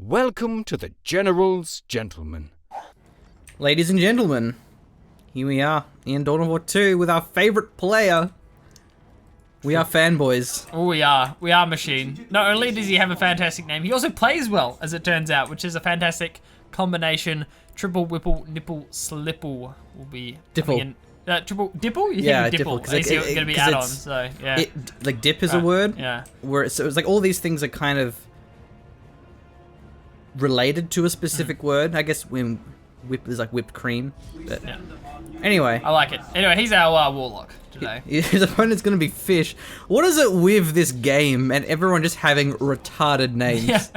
Welcome to the General's Gentlemen. Ladies and gentlemen, here we are in Dawn of War 2 with our favourite player. We are fanboys. Oh, we are. We are Machine. Not only does he have a fantastic name, he also plays well, as it turns out, which is a fantastic combination. Triple Wipple Nipple Slipple will be Dipple. in. Triple Dipple? You Yeah, think Dipple. Dipple. It's going to be add-on, so yeah. Like dip is a word. Yeah. Where it's like all these things are kind of related to a specific word. I guess when whip is like whipped cream. But Yeah. anyway. I like it. Anyway, he's our Warlock today. His opponent's going to be Fish. What is it with this game and everyone just having retarded names? Yeah.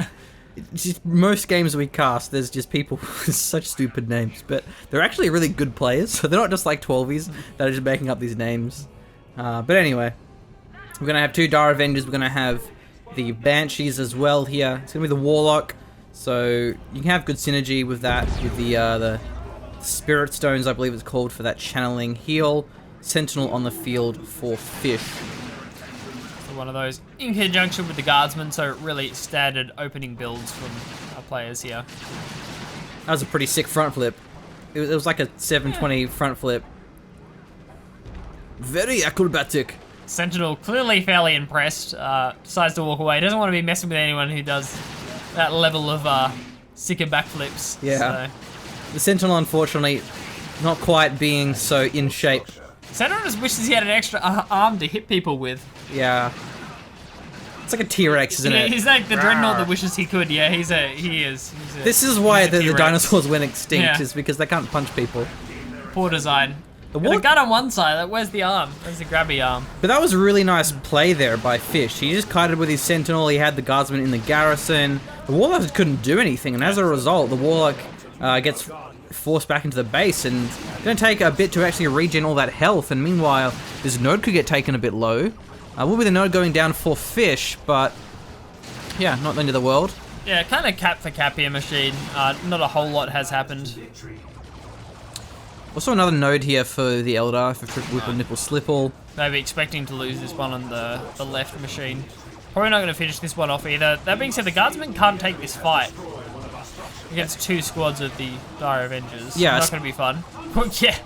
It's just, most games we cast, there's just people with such stupid names, but they're actually really good players, so they're not just like 12s that are just making up these names. But anyway, we're going to have two Dire Avengers, we're going to have the Banshees as well here. It's going to be the Warlock, so you can have good synergy with that, with the Spirit Stones, I believe it's called, for that channeling heal. Sentinel on the field for Fish. One of those in conjunction with the Guardsman, so really standard opening builds from our players here. That was a pretty sick front flip. It was like a 720 front flip. Very acrobatic. Sentinel clearly fairly impressed, decides to walk away. Doesn't want to be messing with anyone who does that level of sicker backflips. Yeah. So. The Sentinel, unfortunately, not quite being so in shape. Sentinel just wishes he had an extra arm to hit people with. Yeah. It's like a T-Rex, isn't it? He's like the Dreadnought that wishes he could. Yeah, he is. This is why the T-Rex. dinosaurs went extinct, Yeah. is because they can't punch people. Poor design. The Got a Warlock- gun on one side. Where's the arm? Where's the grabby arm? But that was a really nice play there by Fish. He just kited with his Sentinel, he had the Guardsman in the garrison. The Warlock couldn't do anything, and as a result, the Warlock gets forced back into the base, and it's going to take a bit to actually regen all that health, and meanwhile, this node could get taken a bit low. Will be the node going down for Fish, but yeah, not the end of the world. Yeah, kind of cap for cap here, Machine. Not a whole lot has happened. Also another node here for the Eldar, for Wipple Nipple Slipple. Maybe expecting to lose this one on the left, Machine. Probably not going to finish this one off either. That being said, the Guardsmen can't take this fight against two squads of the Dire Avengers. Yeah, Not going to be fun. Yeah.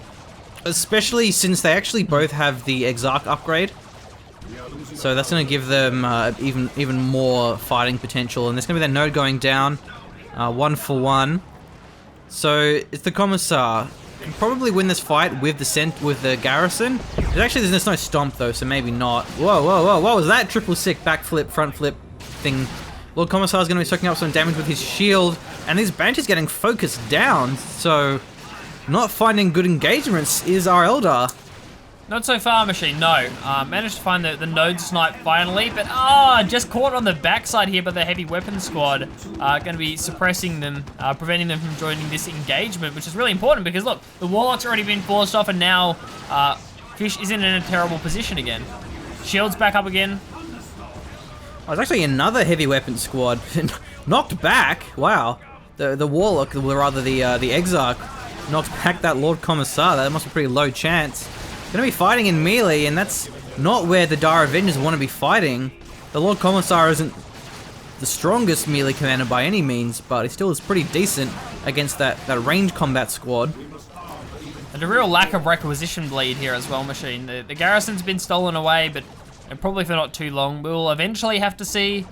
Especially since they actually both have the Exarch upgrade. So that's going to give them even more fighting potential. And there's going to be that node going down, 1-for-1. So it's the Commissar. Can probably win this fight with the garrison. There's no stomp though, so maybe not. Whoa, whoa, whoa! What was that? Triple sick backflip, front flip thing. Lord Commissar is going to be soaking up some damage with his shield, and these Banshees getting focused down. So not finding good engagements is our Eldar. Not so far, Machine, no. Managed to find the node snipe finally, but just caught on the backside here by the heavy weapon squad. Going to be suppressing them, preventing them from joining this engagement, which is really important because look, the Warlock's already been forced off, and now Fish isn't in a terrible position again. Shield's back up again. Oh, there's actually another heavy weapon squad knocked back. Wow, the Warlock, or rather the Exarch, knocked back that Lord Commissar. That must be a pretty low chance. Gonna be fighting in melee, and that's not where the Dire Avengers want to be fighting. The Lord Commissar isn't the strongest melee commander by any means, but he still is pretty decent against that range combat squad. And a real lack of requisition bleed here as well, Machine. The garrison's been stolen away, but probably for not too long. We'll eventually have to see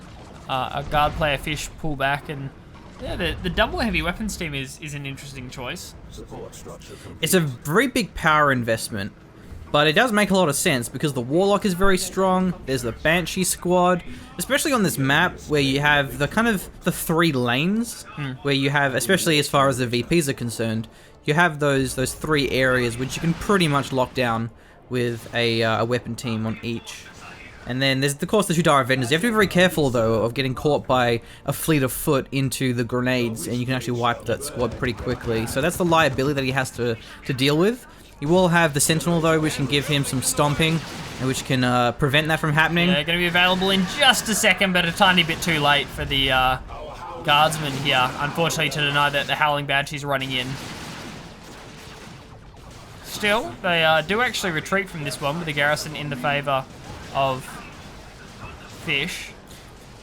a guard player Fish pull back, and yeah, the double heavy weapons team is an interesting choice. It's a very big power investment, but it does make a lot of sense because the Warlock is very strong. There's the Banshee squad, especially on this map where you have the the three lanes, where you have, especially as far as the VPs are concerned, you have those three areas which you can pretty much lock down with a weapon team on each. And then there's, of course, the two Dire Avengers. You have to be very careful, though, of getting caught by a fleet of foot into the grenades, and you can actually wipe that squad pretty quickly. So that's the liability that he has to deal with. He will have the Sentinel, though, which can give him some stomping, and which can prevent that from happening. They're going to be available in just a second, but a tiny bit too late for the Guardsman here, unfortunately, to deny that the Howling Banshee's running in. Still, they do actually retreat from this one with the garrison in the favour of Fish.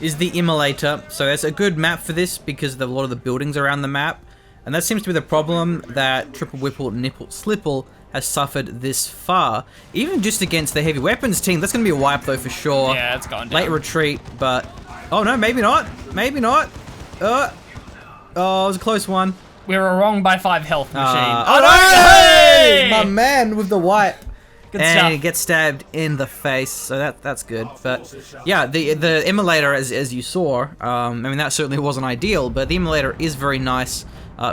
is the Immolator. So it's a good map for this because of a lot of the buildings around the map. And that seems to be the problem that Triple Wipple Nipple Slipple has suffered this far. Even just against the heavy weapons team, that's going to be a wipe though for sure. Yeah, it's gone down. Late retreat, but... Oh no, maybe not. Maybe not. Oh, it was a close one. We were wrong by 5 health, Machine. Oh no! Hey! My man with the wipe. Good and stuff. he gets stabbed in the face, so that's good. But yeah, the Immolator, as you saw, I mean that certainly wasn't ideal, but the Immolator is very nice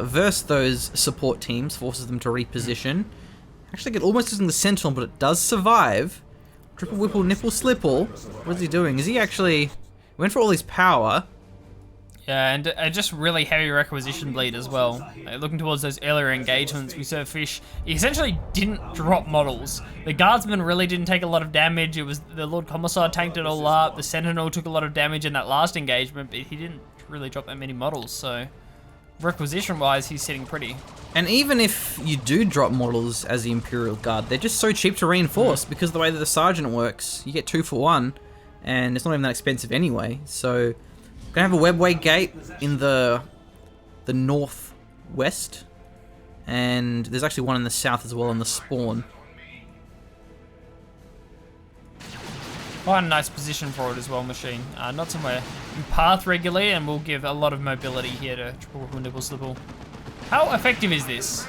versus those support teams, forces them to reposition. Actually, it almost isn't the Sentinel, but it does survive. Triple Wipple Nipple Slipple. What is he doing? Is he actually went for all his power? Yeah, and just really heavy requisition bleed as well. Looking towards those earlier engagements, we saw Fish. He essentially didn't drop models. The Guardsman really didn't take a lot of damage. It was the Lord Commissar tanked it all up. The Sentinel took a lot of damage in that last engagement, but he didn't really drop that many models. So requisition-wise, he's sitting pretty. And even if you do drop models as the Imperial Guard, they're just so cheap to reinforce because of the way that the Sergeant works. You get 2 for 1, and it's not even that expensive anyway. So gonna have a webway gate in the northwest, and there's actually one in the south as well on the spawn. Quite a nice position for it as well, Machine. Not somewhere in path regularly, and will give a lot of mobility here to Triple Wipple Nipple Slipple. How effective is this?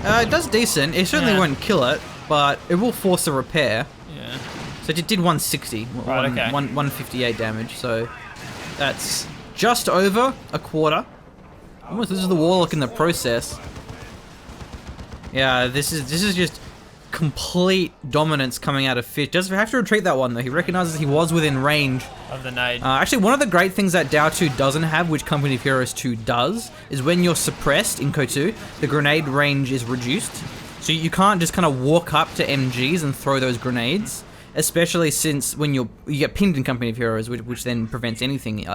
It does decent. It certainly won't kill it, but it will force a repair. Yeah. So it did 160, Right, okay. 158 damage, so that's just over a quarter. Almost this is the Warlock in the process. Yeah, this is just complete dominance coming out of Fish. Does have to retreat that one though. He recognizes he was within range Of the nade. Actually, one of the great things that Dow2 doesn't have, which Company of Heroes 2 does, is when you're suppressed in Co2, the grenade range is reduced. So you can't just kind of walk up to MGs and throw those grenades, especially since when you get pinned in Company of Heroes, which then prevents anything.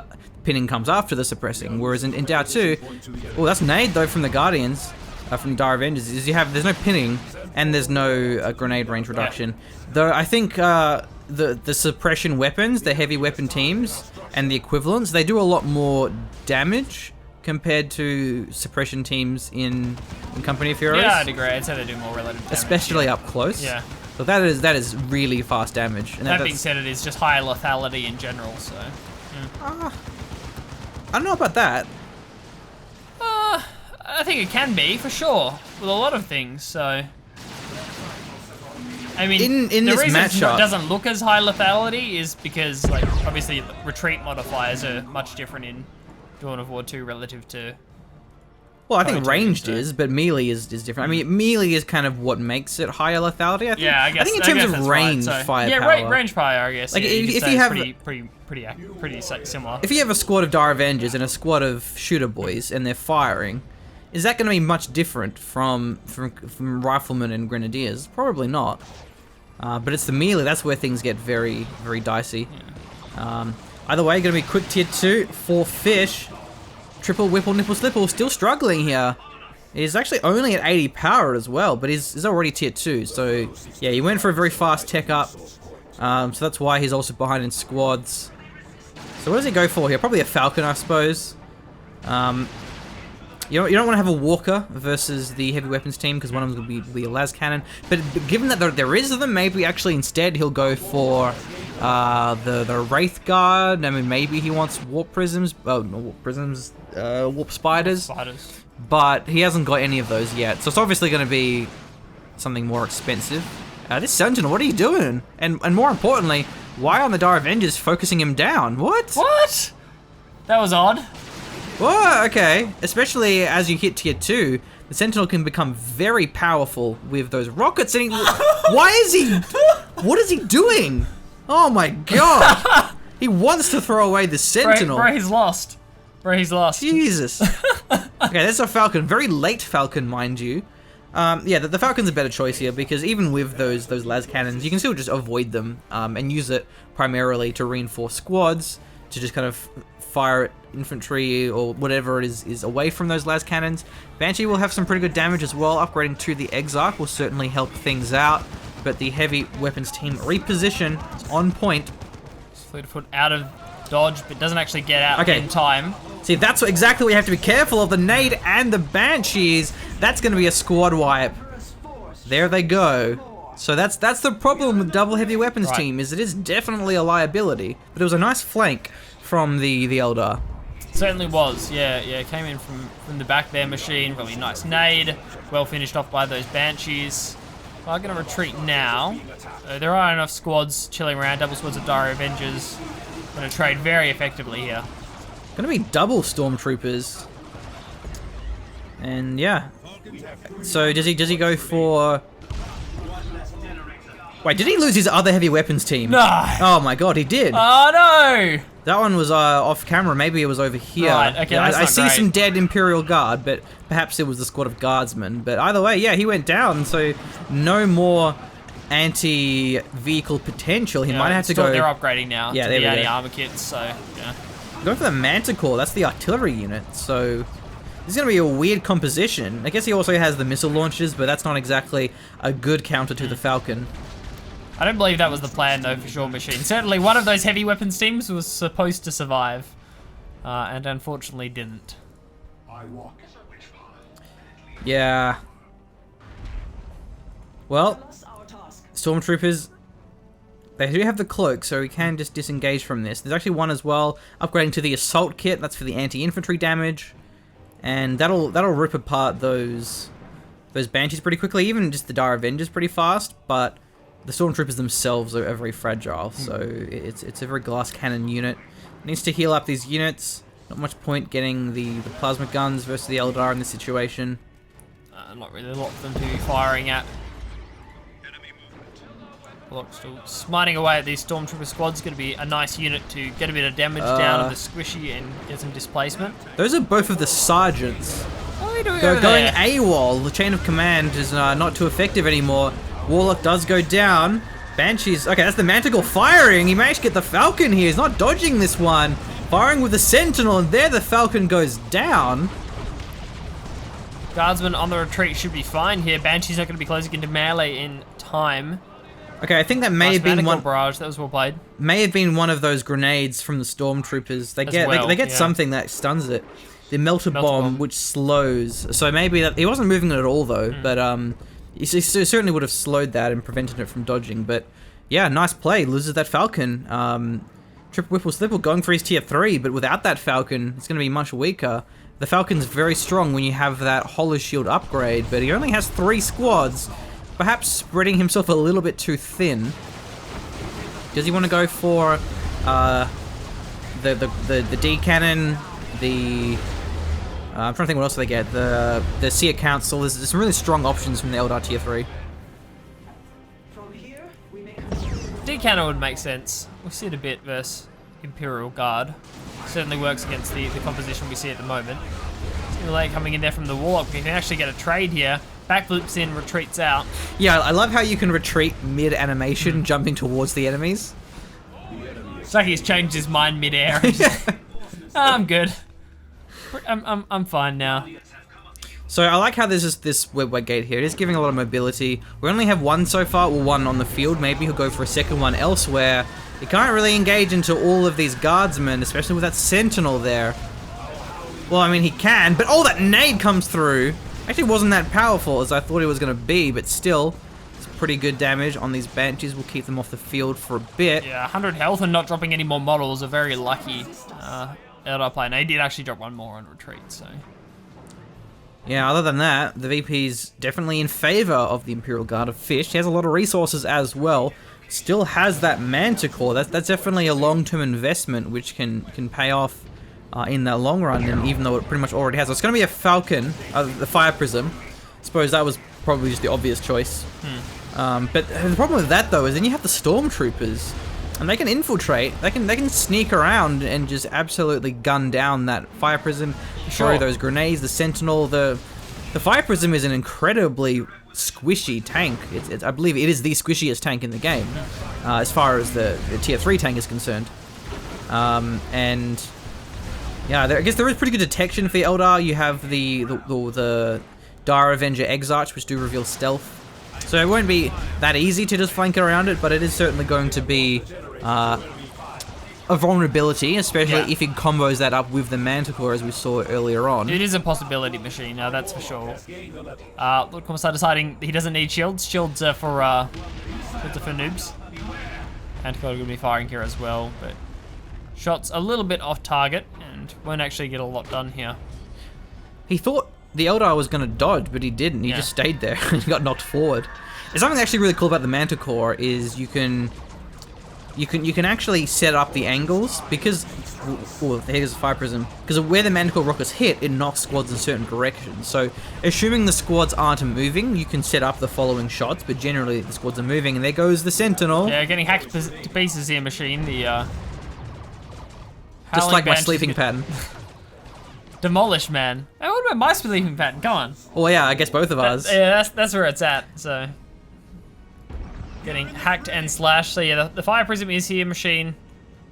Pinning comes after the suppressing, whereas in Dow2, well, that's nade though from the Guardians, from the Dire Avengers, is there's no pinning and there's no grenade range reduction. Though I think the suppression weapons, the heavy weapon teams, and the equivalents, they do a lot more damage compared to suppression teams in Company of Heroes. Yeah, I'd agree. I'd say they do more relative damage. Especially up close. Yeah. So that is really fast damage. And That being said, it is just higher lethality in general, so... I don't know about that. I think it can be, for sure, with a lot of things, so... I mean, In the this reason matchup, it doesn't look as high lethality is because, like, obviously retreat modifiers are much different in Dawn of War 2 relative to... well, I think Co2, ranged so- is, but melee is different. I mean, melee is kind of what makes it higher lethality. I think. Yeah, I guess. I think in terms of that's range, right, so, firepower. Yeah, range fire, I guess. Like, yeah, if say you it's have- pretty similar. If you have a squad of Dire Avengers and a squad of shooter boys and they're firing, is that going to be much different from riflemen and grenadiers? Probably not. But it's the melee. That's where things get very, very dicey. Yeah. Either way, going to be quick tier 2 for Fish. Triple Wipple Nipple Slipple still struggling here. He's actually only at 80 power as well, but he's already tier 2. So yeah, he went for a very fast tech up. So that's why he's also behind in squads. So what does he go for here? Probably a Falcon, I suppose. You don't want to have a Walker versus the heavy weapons team because one of them will be a las cannon. But given that there is of them, maybe actually instead he'll go for the Wraith Guard. I mean, maybe he wants warp prisms. Oh, no, warp prisms. Warp spiders. But he hasn't got any of those yet, so it's obviously going to be something more expensive. This Sentinel, what are you doing? And more importantly, why aren't the Dire Avengers focusing him down? What? What? That was odd. Whoa, okay. Especially as you hit tier 2, the Sentinel can become very powerful with those rockets. And why is he... What is he doing? Oh my god. He wants to throw away the Sentinel. Bro, he's lost. Bro, he's lost. Jesus. Okay, that's a Falcon. Very late Falcon, mind you. Yeah, the Falcon's a better choice here because even with those las cannons, you can still just avoid them and use it primarily to reinforce squads, to just kind of fire at infantry or whatever it is away from those las cannons. Banshee will have some pretty good damage as well. Upgrading to the Exarch will certainly help things out, but the heavy weapons team reposition is on point. Fleet of Foot out of dodge, but doesn't actually get out Okay. in time. See, that's exactly what you have to be careful of. The nade and the banshees. That's going to be a squad wipe. There they go. So that's the problem with double heavy weapons Right. team, is it is definitely a liability. But it was a nice flank from the Eldar. Certainly was, yeah, came in from the back there, Machine, really nice nade, well finished off by those Banshees. I'm going to retreat now. There are enough squads chilling around, double squads of Dire Avengers. Going to trade very effectively here. Gonna be double stormtroopers. And yeah. So does he go for... Wait, did he lose his other heavy weapons team? No! Oh my god, he did. Oh no! That one was off camera. Maybe it was over here. Right, okay, Yeah, that's I not see great. some dead Imperial Guard, but perhaps it was the squad of guardsmen. But either way, yeah, he went down. So no more anti-vehicle potential. He might have to go. They're upgrading now Yeah, to there the we go. anti-armor kits, so yeah. Going for the Manticore. That's the artillery unit. So this is going to be a weird composition. I guess he also has the missile launchers, but that's not exactly a good counter to the Falcon. I don't believe that was the plan, though, for sure, Machine. Certainly one of those heavy weapons teams was supposed to survive, and unfortunately didn't. Yeah. Well, Stormtroopers, they do have the cloak, so we can just disengage from this. There's actually one as well, upgrading to the assault kit. That's for the anti-infantry damage, and that'll rip apart those Banshees pretty quickly. Even just the Dire Avengers pretty fast, but the Stormtroopers themselves are very fragile, so it's a very glass cannon unit. Needs to heal up these units. Not much point getting the plasma guns versus the Eldar in this situation. Not really a lot for them to be firing at. Warlock still smiting away at these Stormtrooper squads. Going to be a nice unit to get a bit of damage down on the squishy and get some displacement. Those are both of the sergeants. What are we doing over Going there? AWOL. The chain of command is not too effective anymore. Warlock does go down. Banshees. Okay, that's the Manticore firing. He managed to get the Falcon here. He's not dodging this one. Firing with the Sentinel, and there the Falcon goes down. Guardsmen on the retreat should be fine here. Banshee's not going to be closing into melee in time. Okay, I think that may Nice have been Manticore one. barrage. That was well played. May have been one of those grenades from the Stormtroopers. They get well, they get yeah. something that stuns it. The melter bomb, which slows. So maybe that he wasn't moving it at all though, but he certainly would have slowed that and prevented it from dodging. But yeah, nice play. Loses that Falcon. Triple Wipple Slipple going for his tier 3, but without that Falcon, it's going to be much weaker. The Falcon's very strong when you have that Hollow Shield upgrade, but he only has 3 squads. Perhaps spreading himself a little bit too thin. Does he want to go for the D cannon, the I'm trying to think what else they get. The Seer Council. There's some really strong options from the Eldar tier 3. D-cannon would make sense. We'll see it a bit versus Imperial Guard. Certainly works against the composition we see at the moment. See the late coming in there from the Warlock. We can actually get a trade here. Backflips in, retreats out. Yeah, I love how you can retreat mid-animation, jumping towards the enemies. It's like he's changed his mind mid-air. I'm good. I'm fine now. So I like how there's just this web gate here. It is giving a lot of mobility. We only have one so far, well, one on the field. Maybe he'll go for a second one elsewhere. He can't really engage into all of these guardsmen, especially with that sentinel there. Well, I mean, he can, but oh, that nade comes through. Actually wasn't that powerful as I thought it was going to be, but still, it's pretty good damage on these Banshees. We'll keep them off the field for a bit. Yeah, 100 health and not dropping any more models. A very lucky Eldar player. And he did actually drop one more on retreat, so... Yeah, other than that, the VP's definitely in favor of the Imperial Guard of Fish. He has a lot of resources as well. Still has that Manticore. That's definitely a long-term investment which can pay off in the long run, and even though it pretty much already has. So it's going to be a Falcon, the Fire Prism. I suppose that was probably just the obvious choice. But the problem with that though is then you have the Stormtroopers, and they can infiltrate. They can sneak around and just absolutely gun down that Fire Prism. Throw those grenades. The Sentinel. The Fire Prism is an incredibly squishy tank. I believe it is the squishiest tank in the game, as far as the tier 3 tank is concerned. And yeah, I guess there is pretty good detection for the Eldar. You have the Dire Avenger Exarch, which do reveal stealth. So it won't be that easy to just flank around it, but it is certainly going to be a vulnerability, especially Yeah. if it combos that up with the Manticore as we saw earlier on. It is a possibility machine, that's for sure. Look, Commissar deciding he doesn't need shields. Shields are for noobs. Manticore going to be firing here as well, but shots a little bit off target and won't actually get a lot done here. He thought the Eldar was going to dodge, but he didn't. He just stayed there and got knocked forward. There's something actually really cool about the Manticore is you can actually set up the angles because here's a fire prism, because where the Manticore rockets hit, it knocks squads in certain directions. So assuming the squads aren't moving, you can set up the following shots, but generally the squads are moving, and there goes the Sentinel. Yeah, getting hacked to pieces here, machine. The just like my Banshee's sleeping pattern. Demolish, man. Hey, what about my sleeping pattern? Come on. Well, yeah, I guess both of ours. Yeah, that's where it's at. So getting hacked and slashed. So yeah, the fire prism is here, machine.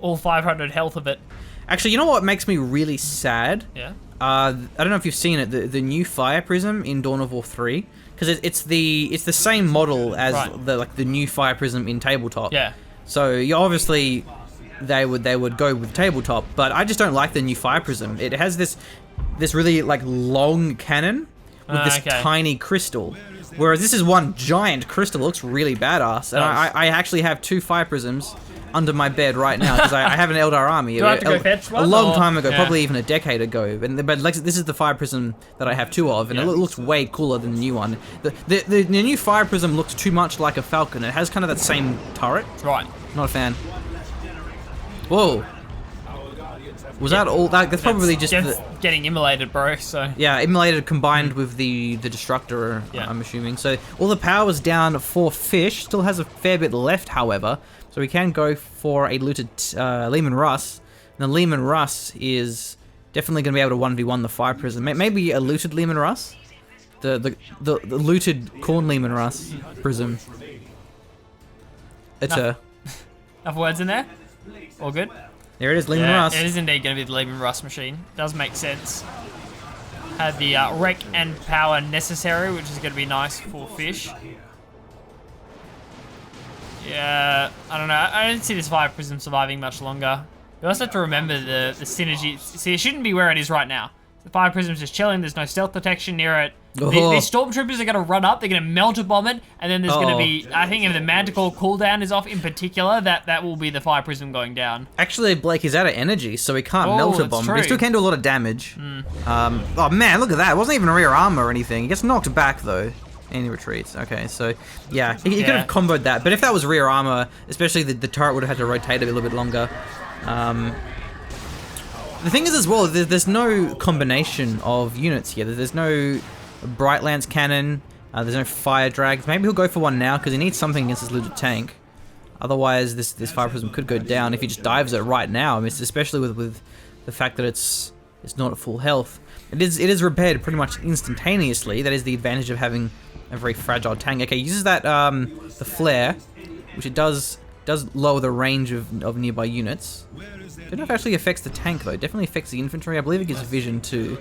All 500 health of it. Actually, you know what makes me really sad? Yeah. I don't know if you've seen it. The new fire prism in Dawn of War 3, because it's the same model as the new fire prism in tabletop. Yeah. So you obviously they would go with tabletop, but I just don't like the new fire prism. It has this really like long cannon with this tiny crystal, whereas this is one giant crystal. It looks really badass, and I actually have 2 fire prisms under my bed right now because I have an Eldar army. Do I have to go fetch one? A long time ago, probably even a decade ago. But like, this is the fire prism that I have 2 of, and it looks way cooler than the new one. The new fire prism looks too much like a falcon. It has kind of that same turret. Right. Not a fan. Whoa. Was that all? That's probably just getting immolated, bro. So yeah, immolated combined with the destructor. I'm assuming. So all the power's down for Fish. Still has a fair bit left, however. So we can go for a looted Lehman Russ. And the Lehman Russ is definitely going to be able to 1v1 the fire prism. Maybe a looted Lehman Russ. The looted Corn Lehman Russ prism. Enough words in there. All good. There it is, Lehman Russ. It is indeed going to be the Lehman Russ machine. Does make sense. Had the wreck and power necessary, which is going to be nice for Fish. Yeah, I don't know. I don't see this fire prism surviving much longer. You also have to remember the synergy. See, it shouldn't be where it is right now. The fire prism's just chilling. There's no stealth protection near it. These stormtroopers are going to run up. They're going to melt a bomb it, and then there's going to be. I think if the Manticore cooldown is off in particular, that will be the fire prism going down. Actually, Blake is out of energy, so he can't melt a bomb. But he still can do a lot of damage. Oh man, look at that! It wasn't even rear armor or anything. He gets knocked back though. And he retreats. Okay, so yeah, he could have comboed that. But if that was rear armor, especially the turret would have had to rotate a little bit longer. The thing is as well, there's no combination of units here. There's no Bright Lance cannon. There's no fire drags. Maybe he'll go for one now because he needs something against his looted tank. Otherwise, this fire prism could go down if he just dives it right now. I mean, especially with the fact that it's not at full health. It is repaired pretty much instantaneously. That is the advantage of having a very fragile tank. Okay, uses that the flare, which it does lower the range of nearby units. Don't know if it actually affects the tank though. It definitely affects the infantry. I believe it gives vision too.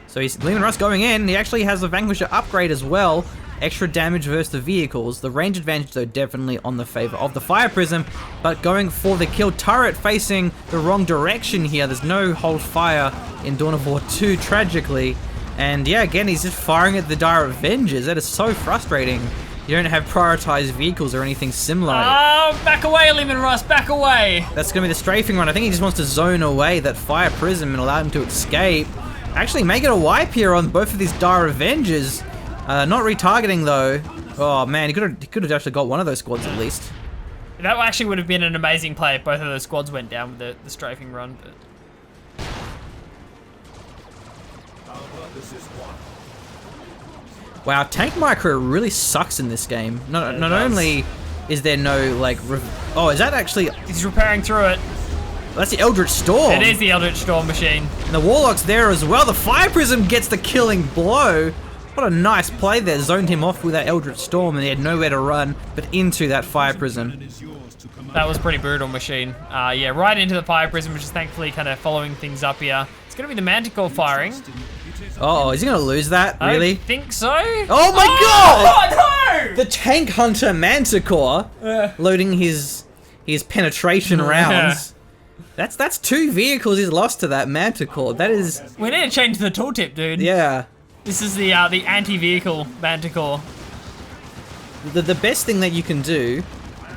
So he's Lehman Russ going in. He actually has the Vanquisher upgrade as well. Extra damage versus the vehicles. The range advantage though definitely on the favor of the fire prism, but going for the kill turret facing the wrong direction here. There's no hold fire in Dawn of War 2 tragically. And yeah, again, he's just firing at the Dire Avengers. That is so frustrating. You don't have prioritized vehicles or anything similar. Oh, back away, Lehman Russ, back away. That's going to be the strafing run. I think he just wants to zone away that fire prism and allow him to escape. Actually, make it a wipe here on both of these Dire Avengers. Not retargeting though. Oh man, he could have actually got one of those squads at least. That actually would have been an amazing play if both of those squads went down with the strafing run, but... Wow, tank micro really sucks in this game. Not only is there no like, oh, is that actually? He's repairing through it. That's the Eldritch Storm. It is the Eldritch Storm machine. And the Warlock's there as well. The Fire Prism gets the killing blow. What a nice play there. Zoned him off with that Eldritch Storm, and he had nowhere to run but into that Fire Prism. That was pretty brutal, machine. Yeah, right into the Fire Prism, which is thankfully kind of following things up here. It's going to be the Manticore firing. Uh oh, is he going to lose that? Really? I think so. Oh my god! Oh no! The Tank Hunter Manticore loading his penetration rounds That's 2 vehicles he's lost to that Manticore. That is... We need to change the tooltip, dude. Yeah. This is the anti-vehicle Manticore. The best thing that you can do...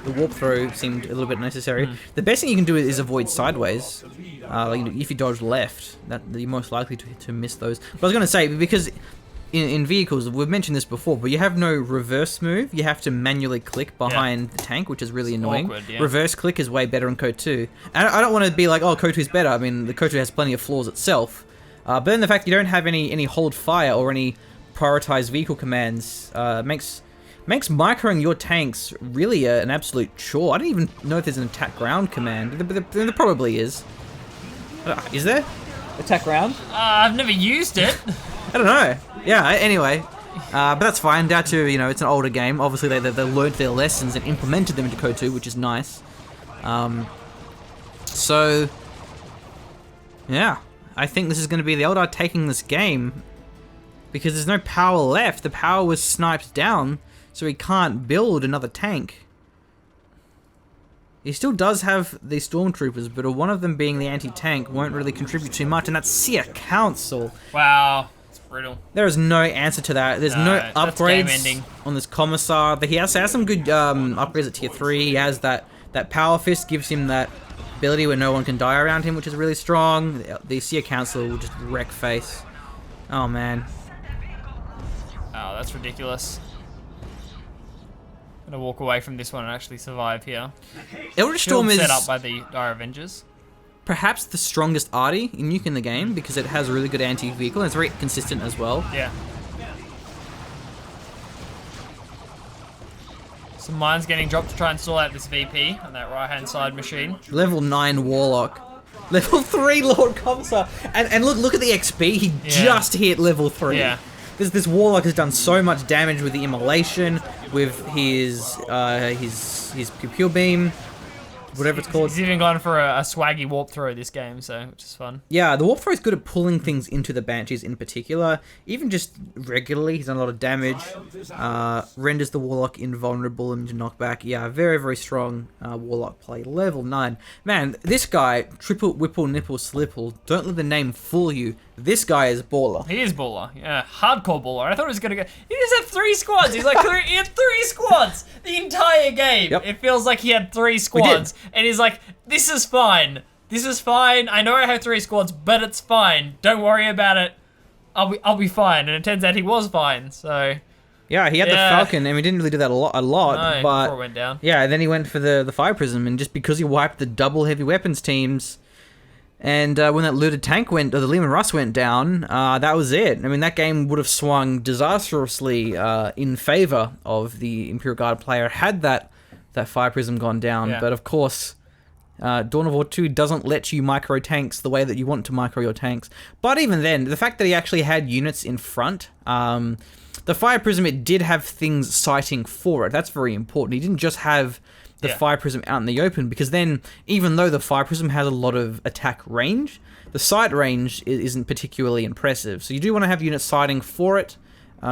The warp throw seemed a little bit necessary. The best thing you can do is avoid sideways. Like if you dodge left, you're most likely to miss those. But I was going to say, because in vehicles, we've mentioned this before, but you have no reverse move. You have to manually click behind the tank, which is really annoying. Awkward, yeah. Reverse click is way better in Code 2. And I don't want to be like, oh, Code 2 is better. I mean, the Code 2 has plenty of flaws itself. But then the fact you don't have any hold fire or any prioritized vehicle commands makes microing your tanks really an absolute chore. I don't even know if there's an attack ground command. There probably is. Is there? Attack ground? I've never used it. I don't know. Yeah, anyway. But that's fine. Dow2, you know, it's an older game. Obviously, they learned their lessons and implemented them into Code 2, which is nice. So, yeah. I think this is going to be the Eldar taking this game because there's no power left. The power was sniped down, so he can't build another tank. He still does have the Stormtroopers, but one of them being the anti-tank won't really contribute too much, and that's Seer Council. Wow. It's brutal. There is no answer to that. There's no upgrades game-ending. on this Commissar. He has some good upgrades at tier 3. He has that Power Fist, gives him that ability where no one can die around him, which is really strong. The Seer Council will just wreck face. Oh, man. Oh, that's ridiculous. I'm gonna walk away from this one and actually survive here. Eldritch Storm is set up by the Dire Avengers. Perhaps the strongest arty nuke in the game because it has a really good anti-vehicle and it's very consistent as well. Yeah. Some mines getting dropped to try and stall out this VP on that right-hand side machine. Level 9 Warlock. Level 3 Lord Commissar. And look at the XP. He just hit level 3. Yeah. This Warlock has done so much damage with the immolation, with his pupil beam, whatever it's called. He's even gone for a swaggy warp throw this game, so which is fun. Yeah, the warp throw is good at pulling things into the Banshees in particular. Even just regularly, he's done a lot of damage. Renders the Warlock invulnerable into knockback. Yeah, very, very strong Warlock play. Level 9. Man, this guy, triple Wipple Nipple Slipple, don't let the name fool you. This guy is baller. He is baller. Yeah, hardcore baller. I thought he was gonna go. He just had 3 squads. He's like, he had 3 squads the entire game. Yep. It feels like he had 3 squads, and he's like, "This is fine. This is fine. I know I have 3 squads, but it's fine. Don't worry about it. I'll be fine." And it turns out he was fine. So. Yeah, he had the Falcon, and we didn't really do that a lot, No, but before it went down. Yeah, and then he went for the Fire Prism, and just because he wiped the double heavy weapons teams. And when that looted tank or the Lehman Russ went down, that was it. I mean, that game would have swung disastrously in favor of the Imperial Guard player had that Fire Prism gone down. Yeah. But of course, Dawn of War 2 doesn't let you micro tanks the way that you want to micro your tanks. But even then, the fact that he actually had units in front, the Fire Prism, it did have things sighting for it. That's very important. He didn't just have the Fire Prism out in the open, because then, even though the Fire Prism has a lot of attack range, the sight range isn't particularly impressive. So you do want to have units sighting for it,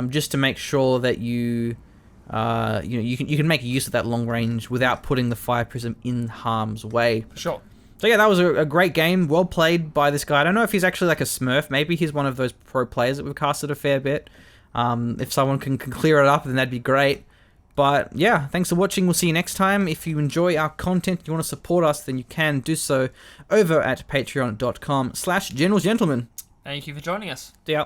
just to make sure that you can make use of that long range without putting the Fire Prism in harm's way. Sure. So yeah, that was a great game, well played by this guy. I don't know if he's actually like a Smurf. Maybe he's one of those pro players that we've casted a fair bit. If someone can clear it up, then that'd be great. But yeah, thanks for watching. We'll see you next time. If you enjoy our content, you want to support us, then you can do so over at patreon.com/generalsgentlemen. Thank you for joining us. See ya.